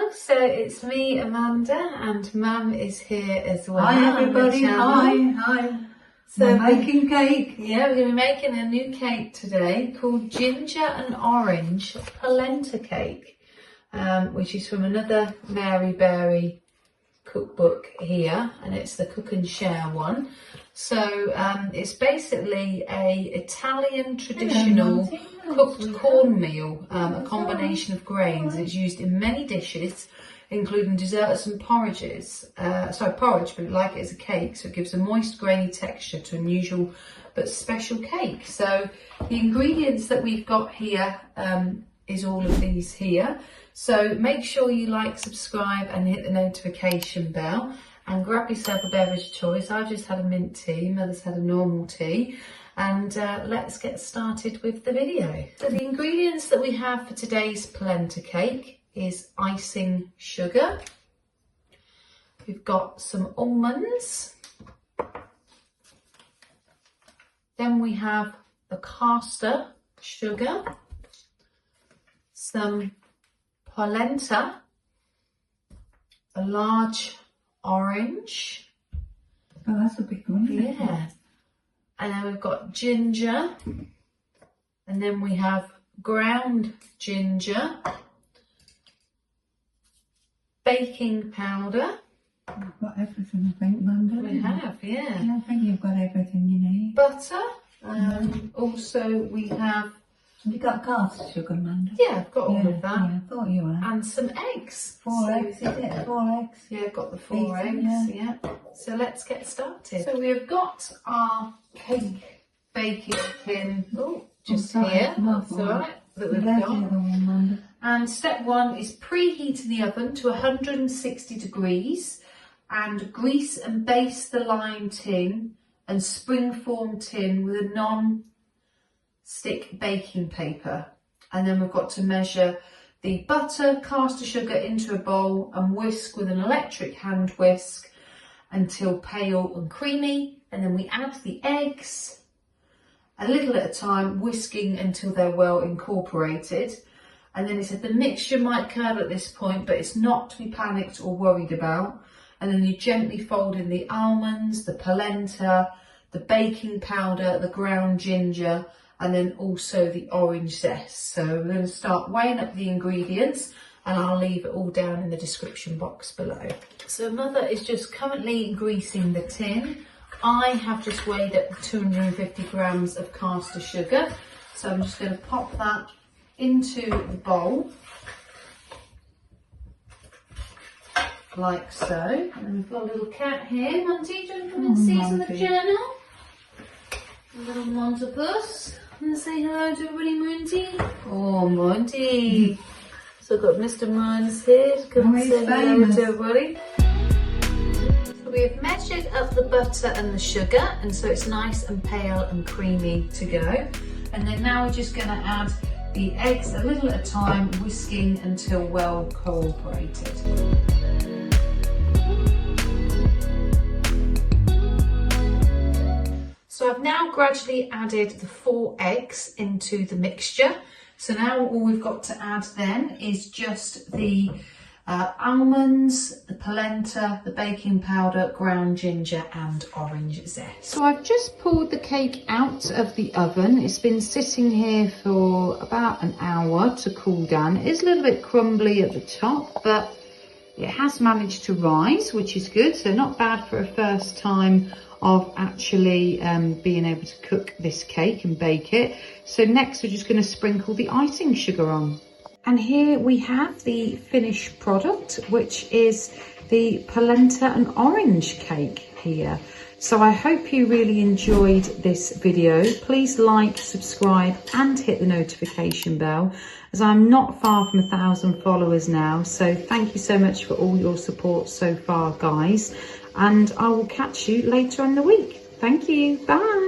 Hello, so it's me, Amanda, and Mum is here as well. Hi everybody, hi. So we're making cake. Yeah, we're going to be making a new cake today called Ginger and Orange Polenta Cake, which is from another Mary Berry cookbook here, and it's the Cook and Share one. So it's basically a Italian traditional cooked cornmeal, a combination of grains. It's used in many dishes, including desserts and porridges. Porridge, but like it as a cake, so it gives a moist, grainy texture to an unusual but special cake. So the ingredients that we've got here is all of these here. So make sure you like, subscribe and hit the notification bell, and grab yourself a beverage of choice. I've just had a mint tea, Mother's had a normal tea, and let's get started with the video. So the ingredients that we have for today's polenta cake is icing sugar. We've got some almonds. Then we have the caster sugar, some polenta, a large orange. Oh, that's a big one. Yeah. And then we've got ginger. And then we have ground ginger, baking powder. We've got everything, I think, Amanda. We have, yeah. Yeah, I think you've got everything you need. Butter. Also we have... Have you got caster sugar, Amanda? Yeah, I've got all of that. Yeah, I thought you had. And some eggs. 4 eggs, is it? 4 eggs? Yeah, I've got the 4 eggs, yeah. So let's get started. So we've got our cake baking tin, just here, that's all right, that we've got. And step 1 is preheating the oven to 160 degrees and grease and baste the lime tin and springform tin with a non-stick baking paper. And then we've got to measure the butter, caster sugar into a bowl and whisk with an electric hand whisk until pale and creamy. And then we add the eggs a little at a time, whisking until they're well incorporated. And then it said the mixture might curdle at this point, but it's not to be panicked or worried about. And then you gently fold in the almonds, the polenta, the baking powder, the ground ginger, and then also the orange zest. So we're going to start weighing up the ingredients, and I'll leave it all down in the description box below. So Mother is just currently greasing the tin. I have just weighed up 250 grams of caster sugar. So I'm just going to pop that into the bowl, like so. And then we've got a little cat here. Monty, do you want to come and see some of the journal? A little Montipus. And say hello to everybody, Monty. Oh, Monty. So I've got Mr. Mons here to come and say hello to everybody. So we have measured up the butter and the sugar, and so it's nice and pale and creamy to go. And then now we're just going to add the eggs a little at a time, whisking until well cooperated. So I've now gradually added the 4 eggs into the mixture. So now all we've got to add then is just the almonds, the polenta, the baking powder, ground ginger and orange zest. So I've just pulled the cake out of the oven. It's been sitting here for about an hour to cool down. It is a little bit crumbly at the top, but it has managed to rise, which is good. So not bad for a first time of actually being able to cook this cake and bake it. So next we're just going to sprinkle the icing sugar on. And here we have the finished product, which is the polenta and orange cake here. So I hope you really enjoyed this video. Please like, subscribe and hit the notification bell, as I'm not far from 1,000 followers now. So thank you so much for all your support so far, guys. And I will catch you later in the week. Thank you. Bye.